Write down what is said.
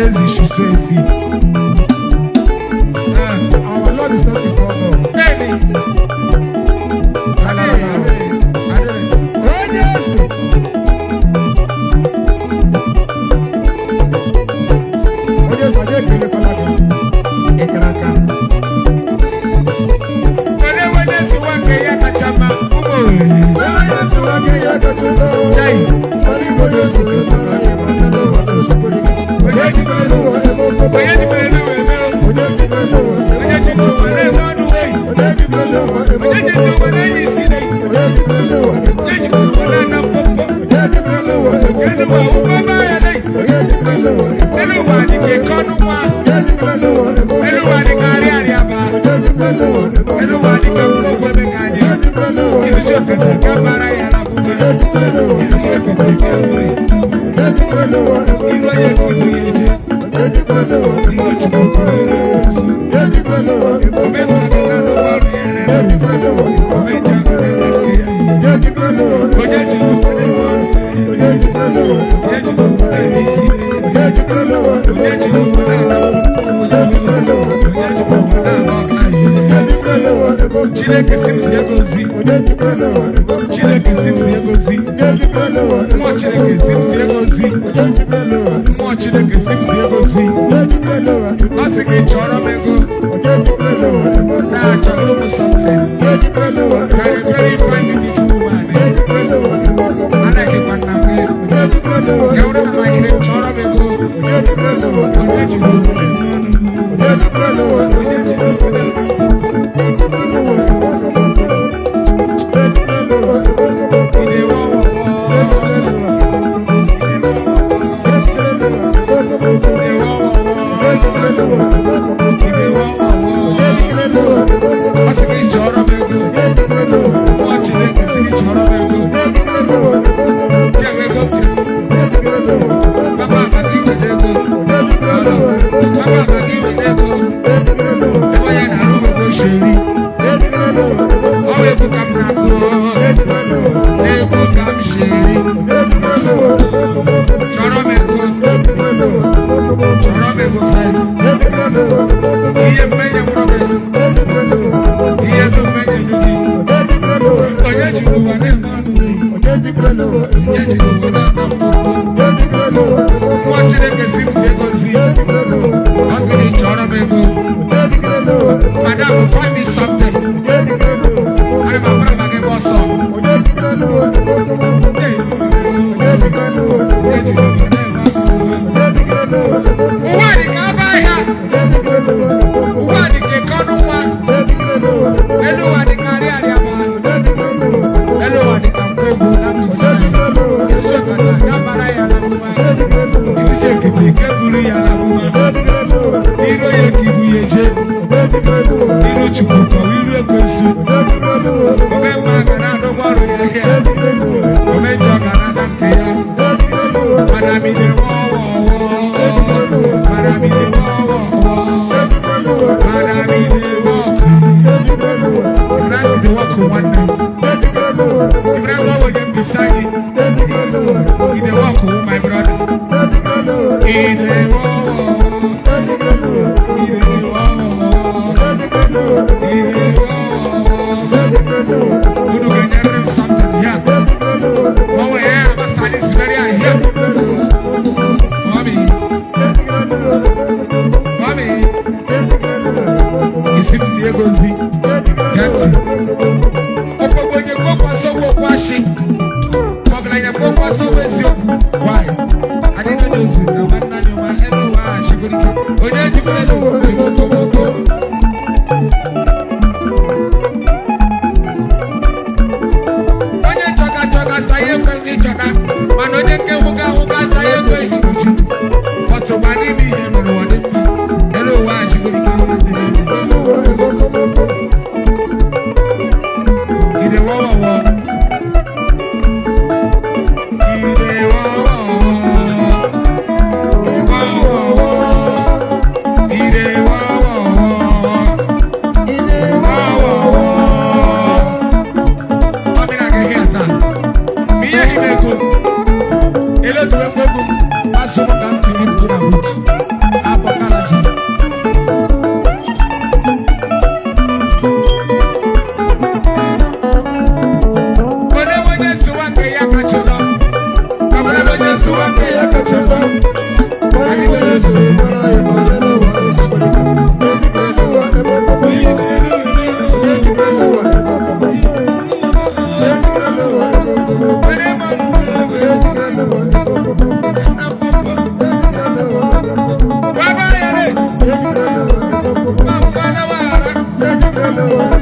Ezi Shusezi. Our Lord is not the God. Baby. Oh, yes. Oh, yes, I did kill a Ekaraka. Whenever there's a work, I am a chama. Chai. Chineke sims yegozi. Chineke sims yegozi. Mo Chineke sims yegozi. Mo Chineke sims yegozi. Asiki choro mego. Na choro mo something. Very very fine beautiful woman. I like it when I'm here. You don't like it choro mego. Madam, find me something. I'm a brother, give us some. What did I buy here? What did they call no one? Hello, I did carry a man. Hello, I did come to I'm sorry. Ele tu é fogo, passou no canto e me pura muito. jibere ụwa